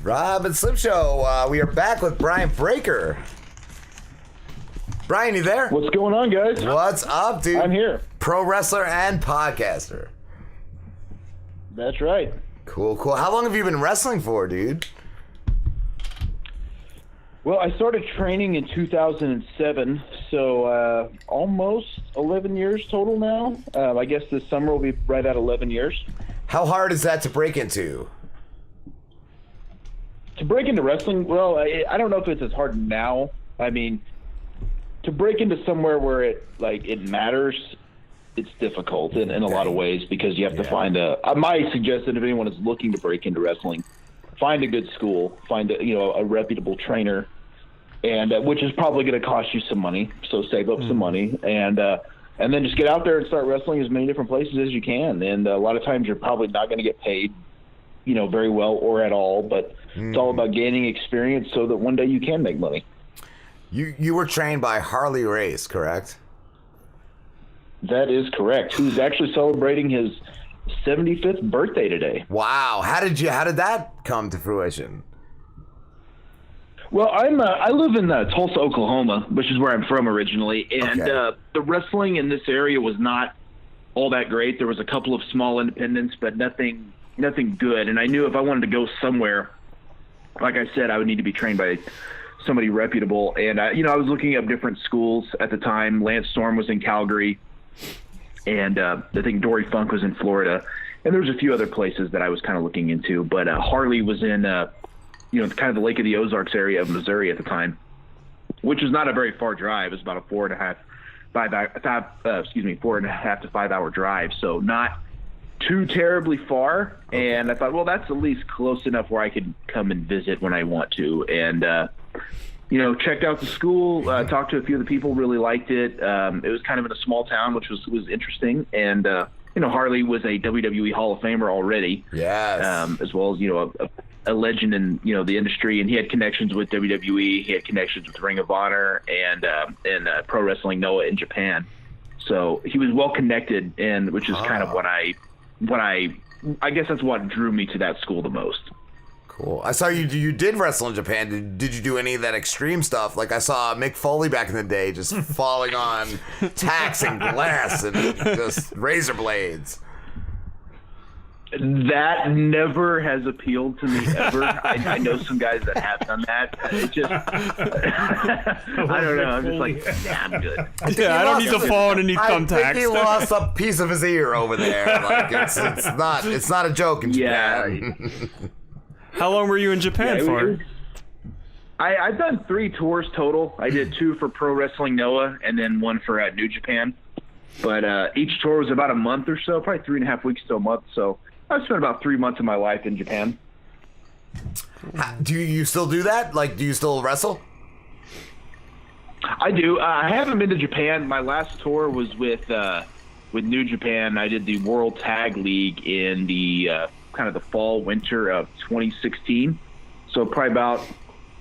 Rob and Slim Show. We are back with Brian Breaker. Brian, you there? What's going on, guys? What's up, dude? I'm here. Pro wrestler and podcaster. That's right. Cool. How long have you been wrestling for, dude? Well, I started training in 2007, so almost 11 years total now. I guess this summer will be right at 11 years. How hard is that to break into? To break into wrestling, well, I don't know if it's as hard now. I mean, to break into somewhere where it matters, it's difficult in a lot of ways because you have to find I might suggest that if anyone is looking to break into wrestling, find a good school, find a reputable trainer, and which is probably going to cost you some money. So save up some money and then just get out there and start wrestling as many different places as you can. And a lot of times you're probably not going to get paid, very well or at all, but it's all about gaining experience so that one day you can make money. You were trained by Harley Race, correct? That is correct. Who's actually celebrating his 75th birthday today. Wow. How did that come to fruition? Well, I live in Tulsa, Oklahoma, which is where I'm from originally, and the wrestling in this area was not all that great. There was a couple of small independents, but nothing good. And I knew if I wanted to go somewhere, like I said, I would need to be trained by somebody reputable. And I was looking up different schools at the time. Lance Storm was in Calgary, and I think Dory Funk was in Florida, and there was a few other places that I was kind of looking into. But Harley was in kind of the Lake of the Ozarks area of Missouri at the time, which is not a very far drive. It's about a 4.5 to 5 hour drive. So not too terribly far. And I thought, well, that's at least close enough where I could come and visit when I want to. And, checked out the school, talked to a few of the people, really liked it. It was kind of in a small town, which was interesting. And, Harley was a WWE Hall of Famer already. Yes. As well as, a legend in the industry, and he had connections with WWE. He had connections with Ring of Honor and Pro Wrestling Noah in Japan. So he was well connected, and which is kind of what I guess that's what drew me to that school the most. Cool. I saw you did wrestle in Japan. Did you do any of that extreme stuff? Like I saw Mick Foley back in the day, just falling on tacks and glass and just razor blades. That never has appealed to me ever. I know some guys that have done that. It just, I don't know. I'm just like, I'm good. I don't need to fall underneath thumbtacks. I think he lost a piece of his ear over there. Like it's not a joke in Japan. Yeah. How long were you in Japan for? I've done 3 tours total. I did 2 for Pro Wrestling Noah and then 1 for New Japan. But each tour was about a month or so, probably 3.5 weeks to a month. So I spent about 3 months of my life in Japan. Do you still do that? Like, do you still wrestle? I do. I haven't been to Japan. My last tour was with New Japan. I did the World Tag League in the kind of the fall, winter of 2016. So probably about,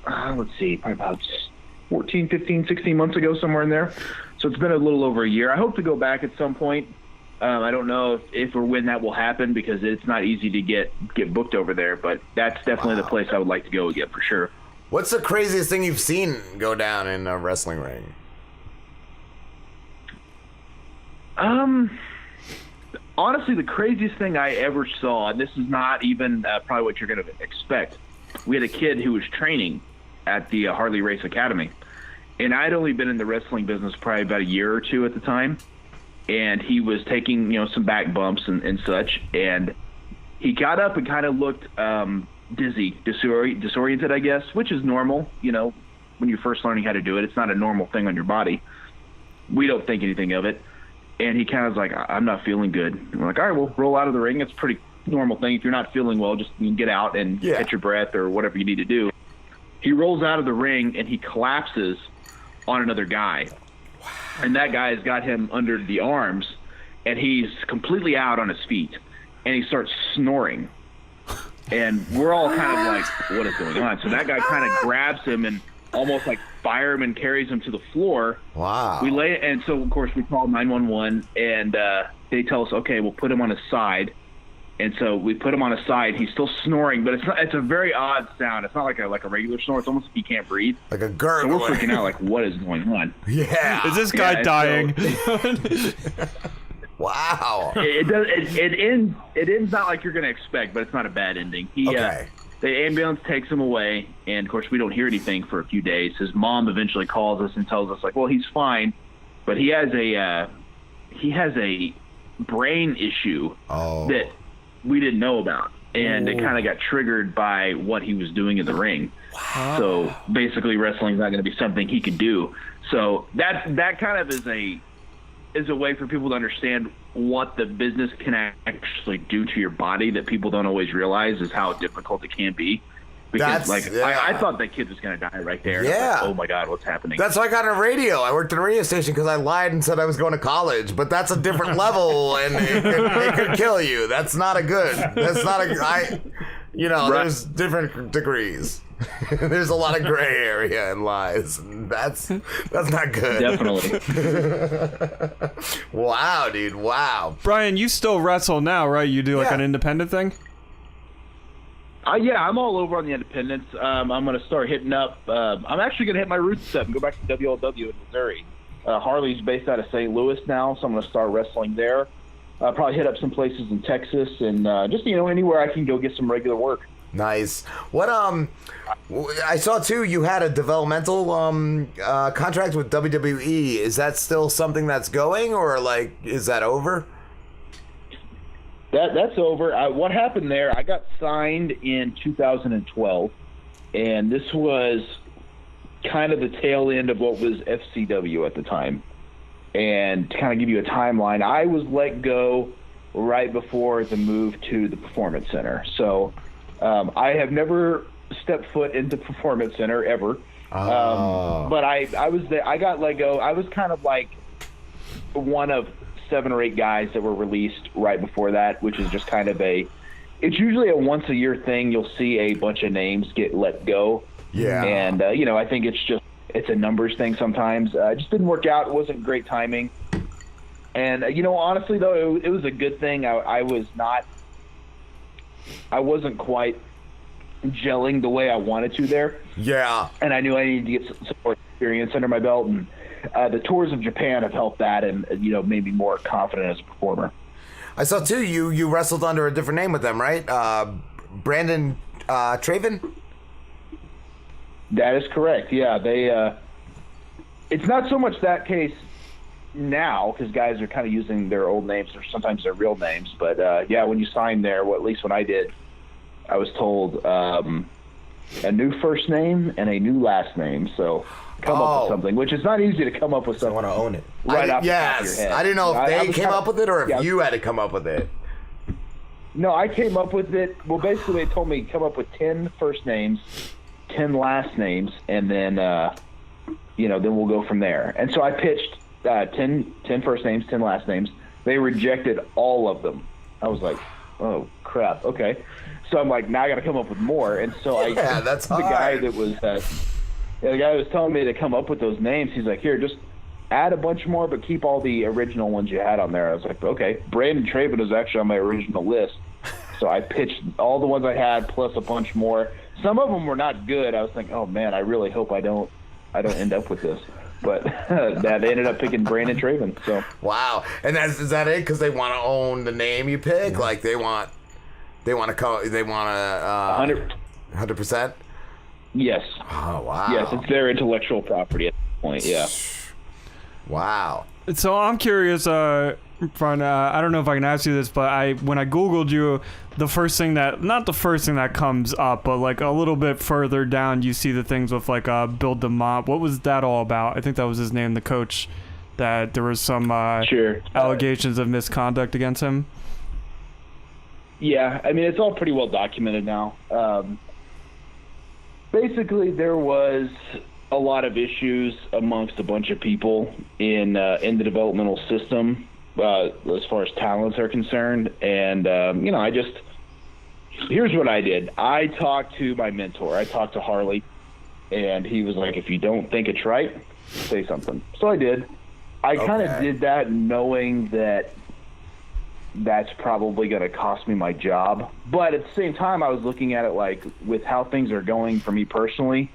probably about 14, 15, 16 months ago, somewhere in there. So it's been a little over a year. I hope to go back at some point. I don't know if or when that will happen because it's not easy to get booked over there, but that's definitely the place I would like to go again for sure. What's the craziest thing you've seen go down in a wrestling ring? Honestly, the craziest thing I ever saw, and this is not even probably what you're going to expect. We had a kid who was training at the Harley Race Academy, and I'd only been in the wrestling business probably about a year or two at the time. And he was taking, some back bumps and such. And he got up and kind of looked dizzy, disoriented, I guess, which is normal, when you're first learning how to do it. It's not a normal thing on your body. We don't think anything of it. And he kind of was like, I'm not feeling good. And we're like, all right, well, roll out of the ring. It's a pretty normal thing. If you're not feeling well, just get out and catch your breath or whatever you need to do. He rolls out of the ring and he collapses on another guy. And that guy's got him under the arms, and he's completely out on his feet, and he starts snoring. And we're all kind of like, what is going on? So that guy kind of grabs him and almost like fireman carries him to the floor. Wow. And so, of course, we call 911, and they tell us, okay, we'll put him on his side, And so we put him on his side. He's still snoring, but it's a very odd sound. It's not like a regular snore. It's almost like he can't breathe. Like a gurgle. So we're freaking out, like, what is going on? Yeah. Is this guy dying? Wow. It ends not like you're going to expect, but it's not a bad ending. Okay. The ambulance takes him away, and of course we don't hear anything for a few days. His mom eventually calls us and tells us, like, well, he's fine, but he has a brain issue that we didn't know about, and it kind of got triggered by what he was doing in the ring. Wow. So basically, wrestling's not going to be something he could do. So that kind of is a way for people to understand what the business can actually do to your body that people don't always realize is how difficult it can be. Because I thought that kid was going to die right there. Yeah. Like, oh my God, what's happening? That's why I got on radio. I worked at a radio station because I lied and said I was going to college. But that's a different level, and it could kill you. That's not a good. That's not a. Right. There's different degrees. There's a lot of gray area in lies. That's not good. Definitely. Wow, dude. Wow. Brian, you still wrestle now, right? You do like an independent thing? Yeah, I'm all over on the independents. I'm going to start hitting up. I'm actually going to hit my roots step and go back to WLW in Missouri. Harley's based out of St. Louis now, so I'm going to start wrestling there. Probably hit up some places in Texas and just anywhere I can go get some regular work. Nice. What I saw too. You had a developmental contract with WWE. Is that still something that's going, or is that over? That's over. What happened there, I got signed in 2012, and this was kind of the tail end of what was FCW at the time. And to kind of give you a timeline, I was let go right before the move to the Performance Center. So I have never stepped foot into Performance Center ever. But I was there. I got let go. I was kind of like one of 7 or 8 guys that were released right before that, which is just kind of it's usually a once a year thing. You'll see a bunch of names get let go. Yeah. And, I think it's a numbers thing sometimes. It just didn't work out. It wasn't great timing. And, honestly, though, it was a good thing. I wasn't quite gelling the way I wanted to there. Yeah. And I knew I needed to get some more experience under my belt. And the tours of Japan have helped that and, made me more confident as a performer. I saw, too, you wrestled under a different name with them, right? Brandon Traven? That is correct. Yeah, it's not so much that case now because guys are kind of using their old names or sometimes their real names. But when you sign there, at least when I did, I was told a new first name and a new last name. So come up with something, which is not easy to come up with something. I want to own it. Right off the top of your head. I didn't know if they came up with it or if you had to come up with it. No, I came up with it. Well, basically, they told me to come up with 10 first names, 10 last names, and then then we'll go from there. And so I pitched 10 first names, 10 last names. They rejected all of them. I was like, oh crap, okay. So I'm like, now I got to come up with more. And so that's the guy that was the guy who was telling me to come up with those names. He's like, here, just add a bunch more, but keep all the original ones you had on there. I was like, okay. Brandon Traven is actually on my original list. So I pitched all the ones I had plus a bunch more. Some of them were not good. I was thinking, oh man, I really hope I don't end up with this. But that they ended up picking Brandon Traven. So wow, and is that it? Because they want to own the name you pick. Mm-hmm. Like they want to 100%. Yes. Oh wow. Yes, it's their intellectual property at this point. Yeah. Wow. So I'm curious, Brian, I don't know if I can ask you this, but when I Googled you, not the first thing that comes up, but like a little bit further down, you see the things with like Bill DeMont. What was that all about? I think that was his name, the coach, that there was some allegations of misconduct against him. Yeah, I mean, it's all pretty well documented now. Basically, there was a lot of issues amongst a bunch of people in the developmental system as far as talents are concerned. And, here's what I did. I talked to my mentor. I talked to Harley, and he was like, if you don't think it's right, say something. So I did. I kind of did that knowing that that's probably going to cost me my job. But at the same time, I was looking at it like, with how things are going for me personally,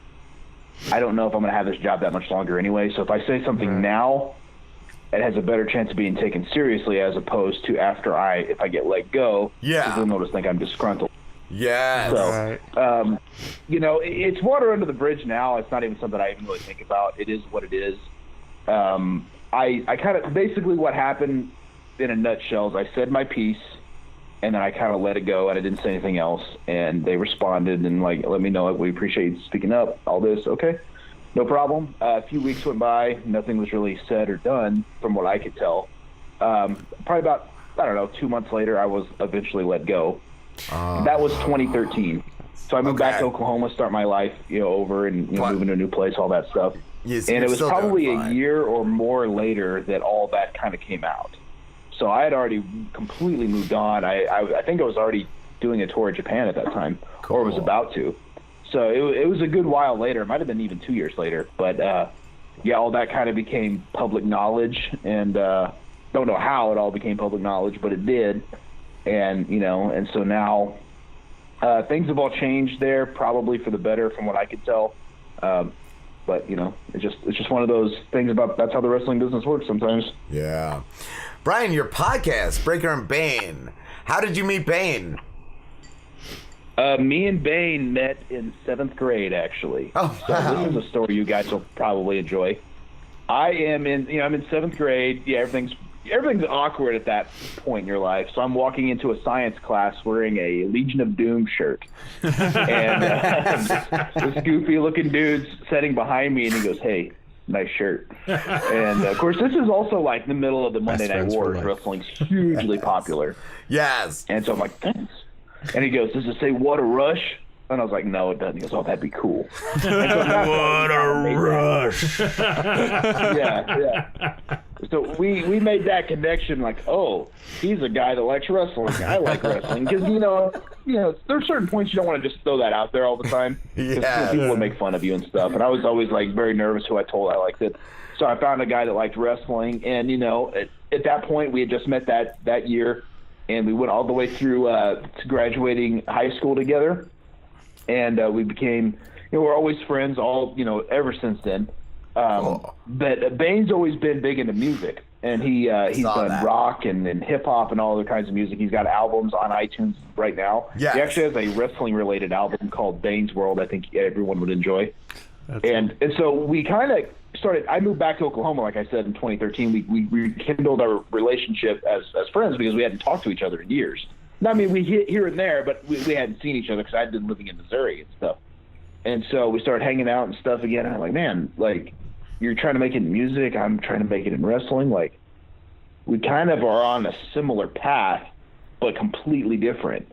I don't know if I'm going to have this job that much longer anyway. So if I say something now, it has a better chance of being taken seriously as opposed to if I get let go. Yeah. They'll notice think I'm disgruntled. Yes. So, it's water under the bridge now. It's not even something I even really think about. It is what it is. I kind of, basically what happened in a nutshell is I said my piece, and then I kind of let it go, and I didn't say anything else. And they responded and like, let me know, like, we appreciate you speaking up, all this. Okay, no problem. A few weeks went by, nothing was really said or done from what I could tell. Probably about, 2 months later, I was eventually let go. That was 2013. So I moved back to Oklahoma, start my life, over and move into a new place, all that stuff. Yes, and it was probably a year or more later that all that kind of came out. So I had already completely moved on. I think I was already doing a tour of Japan at that time, or was about to. So it was a good while later. It might have been even 2 years later. But, all that kind of became public knowledge. And don't know how it all became public knowledge, but it did. And, and so now things have all changed there, probably for the better from what I could tell. But, it's just one of those things about that's how the wrestling business works sometimes. Yeah. Brian, your podcast, Breaker and Bane. How did you meet Bane? Me and Bane met in 7th grade, actually. Oh, so this is a story you guys will probably enjoy. I'm in 7th grade. Yeah, everything's awkward at that point in your life. So I'm walking into a science class wearing a Legion of Doom shirt. And this goofy-looking dude's sitting behind me, and he goes, "Hey, nice shirt." And, of course, this is also, like, the middle of the Monday Night Wars. Wrestling's hugely popular. Yes. And so I'm like, thanks. And he goes, "Does it say What a Rush?" And I was like, "No, it doesn't." He goes, "Oh, that'd be cool." What a rush. Yeah. So we made that connection, like, oh, he's a guy that likes wrestling. I like wrestling. Because, there's certain points you don't want to just throw that out there all the time. Yeah. People would make fun of you and stuff. And I was always, like, very nervous who I told I liked it. So I found a guy that liked wrestling. And, at that point, we had just met that year. And we went all the way through to graduating high school together. And we became, we're always friends ever since then. But Bane's always been big into music, and he's done rock and hip hop and all other kinds of music. He's got albums on iTunes right now. Yes. He actually has a wrestling related album called Bane's World. I think everyone would enjoy. And so we kind of started. I moved back to Oklahoma, like I said, in 2013. We rekindled our relationship as friends because we hadn't talked to each other in years. I mean, we hit here and there, but we hadn't seen each other because I'd been living in Missouri and stuff. And so we started hanging out and stuff again. And I'm like, man, like, you're trying to make it in music. I'm trying to make it in wrestling. Like, we kind of are on a similar path, but completely different.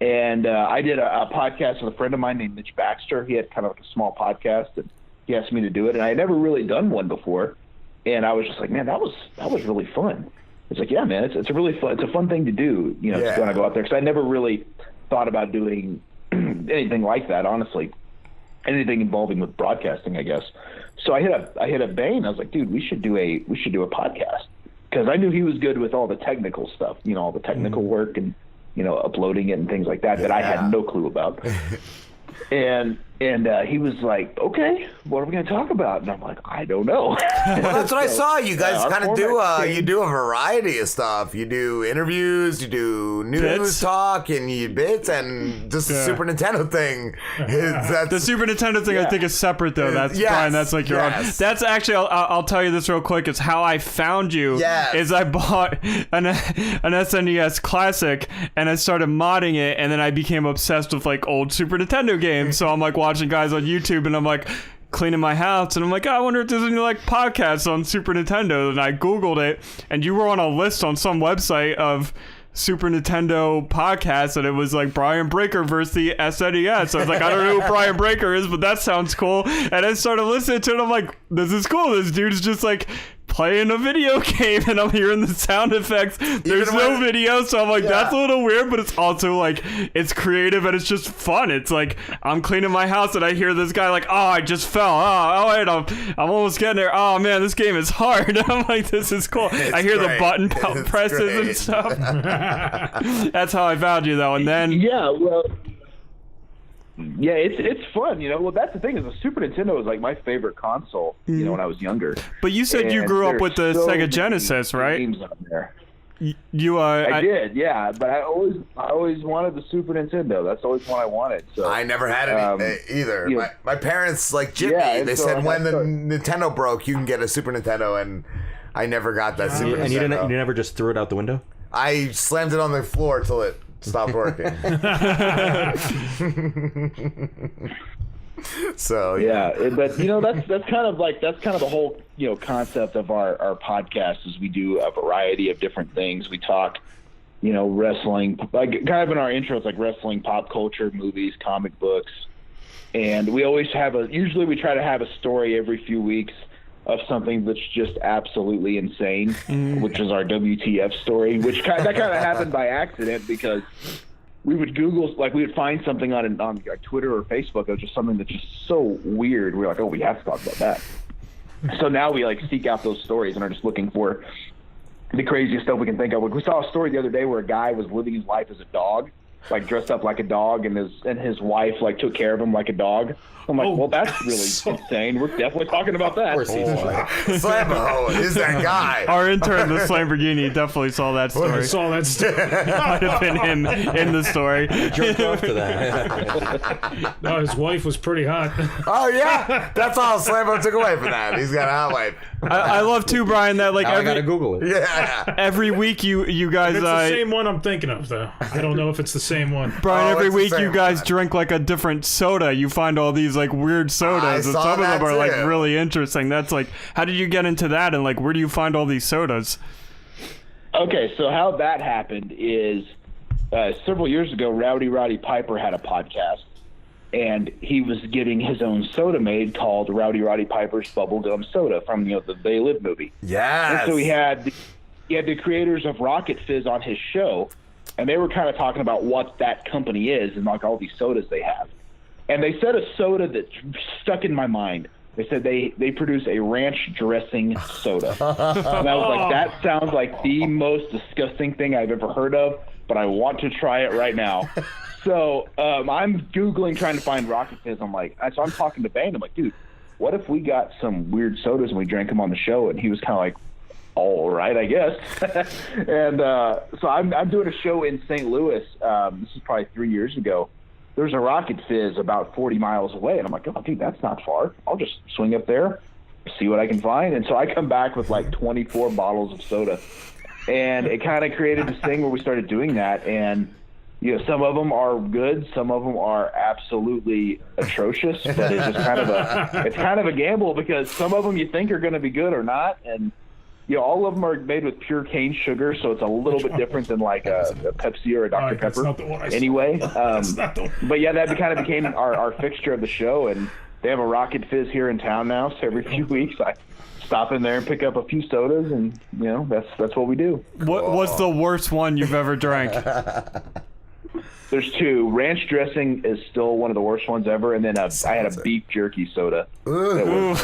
And I did a podcast with a friend of mine named Mitch Baxter. He had kind of like a small podcast, and he asked me to do it. And I had never really done one before. And I was just like, man, that was really fun. It's like, yeah, man, it's a fun thing to do, just when I go out there. Because I never really thought about doing anything like that, honestly. Anything involving with broadcasting, I guess. So I hit a Bane. I was like, dude, we should do a podcast, because I knew he was good with all the technical stuff, all the technical work and uploading it and things like that I had no clue about. And he was like, okay, what are we going to talk about? And I'm like, I don't know. Well, that's what I saw. You guys kind of do a variety of stuff. You do interviews, you do news talk, and you bits, and just the Super Nintendo thing. The Super Nintendo thing, I think, is separate, though. That's Brian. That's like your own. That's actually, I'll tell you this real quick. It's how I found you. Yes. Is I bought an SNES Classic, and I started modding it, and then I became obsessed with like old Super Nintendo games. So I'm like watching guys on YouTube, and I'm like cleaning my house, and I'm like, I wonder if there's any like podcasts on Super Nintendo. And I Googled it, and you were on a list on some website of Super Nintendo podcasts, and it was like Brian Breaker versus the SNES. So I was like, I don't know who Brian Breaker is, but that sounds cool. And I started listening to it. I'm like, this is cool. This dude's just like playing a video game and I'm hearing the sound effects. There's no video, so I'm like, that's a little weird, but it's also like, it's creative and it's just fun. It's like, I'm cleaning my house and I hear this guy like, oh, I just fell. Oh wait, I'm almost getting there. Oh man, this game is hard. I'm like, this is cool. I hear the button presses and stuff. That's how I found you though. And then it's fun, you know. Well, that's the thing, is the Super Nintendo was like my favorite console, you know, when I was younger. But you said you grew up with the Sega Genesis, right? Games on there. I did, yeah, but I always wanted the Super Nintendo. That's always what I wanted. So I never had it either. My parents like Jimmy. They said when the Nintendo broke, you can get a Super Nintendo, and I never got that Super Nintendo. And you never just threw it out the window? I slammed it on the floor till it stopped working. So but you know, that's kind of the whole, you know, concept of our podcast, is we do a variety of different things. We talk, you know, wrestling, like kind of in our intro, it's like wrestling, pop culture, movies, comic books, and we always have usually we try to have a story every few weeks of something that's just absolutely insane, which is our WTF story, which that kind of happened by accident, because we would Google, like we would find something on like Twitter or Facebook that was just something that's just so weird. We're like, oh, we have to talk about that. So now we like seek out those stories and are just looking for the craziest stuff we can think of. We saw a story the other day where a guy was living his life as a dog, like dressed up like a dog, and his wife like took care of him like a dog. I'm like, well, that's really insane. We're definitely talking about that. Slambo is that guy. Our intern, the Lamborghini, definitely saw that story. Might have been him in the story. Jerked off to that. No, his wife was pretty hot. Oh yeah, that's all Slambo took away from that. He's got a hot wife. I love too, Brian, that like I gotta Google it. Yeah. Every week you guys. It's the same one I'm thinking of, though. I don't know if it's the same one. Brian, every it's the week same you guys one. drink like a different soda. You find all these like weird sodas, and saw some of them that are like too. really interesting. That's like, how did you get into that, and like where do you find all these sodas? Okay, so how that happened is several years ago, Roddy Piper had a podcast, and he was getting his own soda made called Roddy Piper's Bubblegum Soda from, you know, the They Live movie. Yes. And so he had the creators of Rocket Fizz on his show, and they were kind of talking about what that company is and like all these sodas they have. And they said a soda that stuck in my mind. They said they produce a ranch dressing soda. And I was like, that sounds like the most disgusting thing I've ever heard of, but I want to try it right now. So I'm Googling, trying to find Rocket Fizz. I'm talking to Bane. I'm like, dude, what if we got some weird sodas and we drank them on the show? And he was kind of like, all right, I guess. And so I'm doing a show in St. Louis. This is probably 3 years ago. There's a Rocket Fizz about 40 miles away. And I'm like, oh, dude, that's not far. I'll just swing up there, see what I can find. And so I come back with like 24 bottles of soda. And it kind of created this thing where we started doing that. And, you know, some of them are good. Some of them are absolutely atrocious. But it's just kind of a gamble, because some of them you think are going to be good or not. And, you know, all of them are made with pure cane sugar, so it's a little bit different than like a Pepsi or a Dr. Pepper. Anyway, but yeah, that kind of became our fixture of the show, and they have a Rocket Fizz here in town now. So every few weeks, I stop in there and pick up a few sodas, and you know, that's what we do. What's the worst one you've ever drank? There's two. Ranch dressing is still one of the worst ones ever, and then I had a beef jerky soda. Ooh,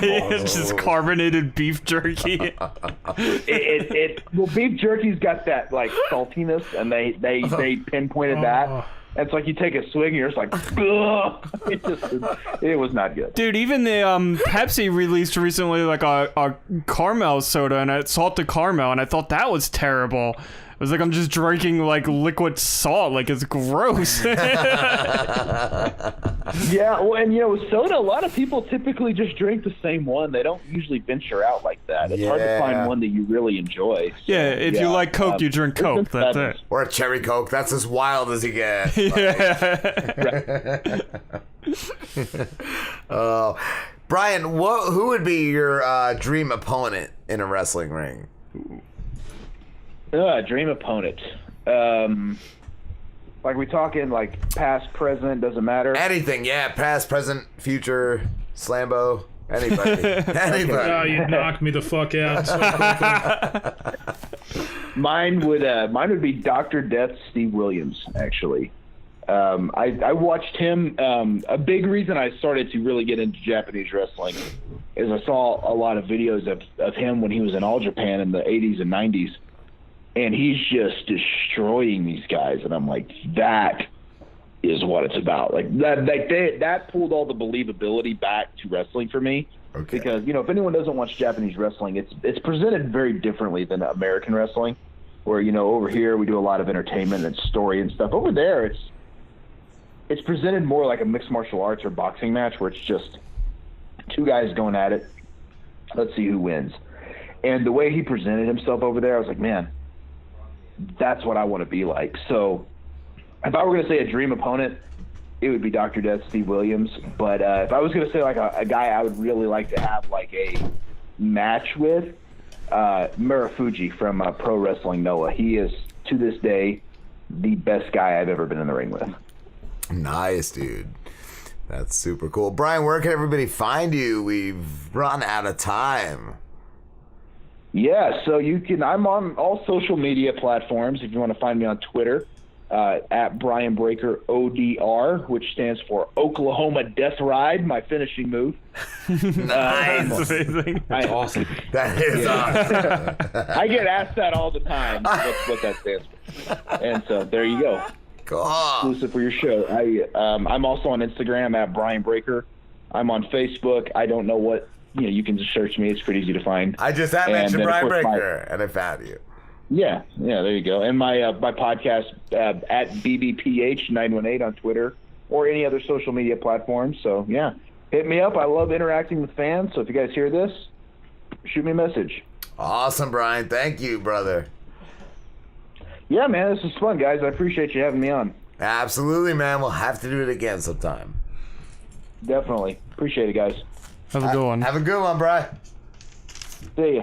it's just carbonated beef jerky. Well, beef jerky's got that like saltiness, and they pinpointed that. It's like you take a swing, and you're just like, ugh. It was not good. Dude, even the Pepsi released recently like a caramel soda, and it's salted caramel, and I thought that was terrible. It was like I'm just drinking like liquid salt. Like, it's gross. Yeah, well, and you know, with soda, a lot of people typically just drink the same one. They don't usually venture out like that. It's hard to find one that you really enjoy. So, yeah, if you like Coke, you drink Coke. That's it. Or a cherry Coke. That's as wild as you get. Yeah. Brian, who would be your dream opponent in a wrestling ring? Dream opponent. Like, we talking like past, present, doesn't matter? Anything, yeah. Past, present, future, Slambo. Anybody. Oh, you knocked me the fuck out. So quickly. Mine would be Dr. Death Steve Williams, actually. I watched him. A big reason I started to really get into Japanese wrestling is I saw a lot of videos of him when he was in All Japan in the 80s and 90s, and he's just destroying these guys. And I'm like, that is what it's about. Like that pulled all the believability back to wrestling for me. Okay. Because, you know, if anyone doesn't watch Japanese wrestling, it's presented very differently than American wrestling, where, you know, over here we do a lot of entertainment and story and stuff. Over there, it's presented more like a mixed martial arts or boxing match, where it's just two guys going at it. Let's see who wins. And the way he presented himself over there, I was like, man, that's what I want to be like. So if I were going to say a dream opponent, it would be Dr. Death Steve Williams. But if I was going to say like a guy I would really like to have like a match with, Marufuji from Pro Wrestling Noah. He is, to this day, the best guy I've ever been in the ring with. Nice, dude. That's super cool. Brian, where can everybody find you? We've run out of time. Yeah, so I'm on all social media platforms. If you want to find me on Twitter, at Brian Breaker ODR, which stands for Oklahoma Death Ride, my finishing move. Nice. That's amazing. That's awesome. That is awesome. I get asked that all the time, what that stands for. And so there you go. Cool. Exclusive for your show. I'm also on Instagram at Brian Breaker. I'm on Facebook. I don't know what, you can just search me. It's pretty easy to find. I just had And mentioned then, of Brian course, Breaker, and I found you. Yeah, there you go. And my podcast at BBPH918 on Twitter or any other social media platform. So, yeah, hit me up. I love interacting with fans. So if you guys hear this, shoot me a message. Awesome, Brian. Thank you, brother. Yeah, man, this is fun, guys. I appreciate you having me on. Absolutely, man. We'll have to do it again sometime. Definitely. Appreciate it, guys. Have a good one. Have a good one, Brian. See ya.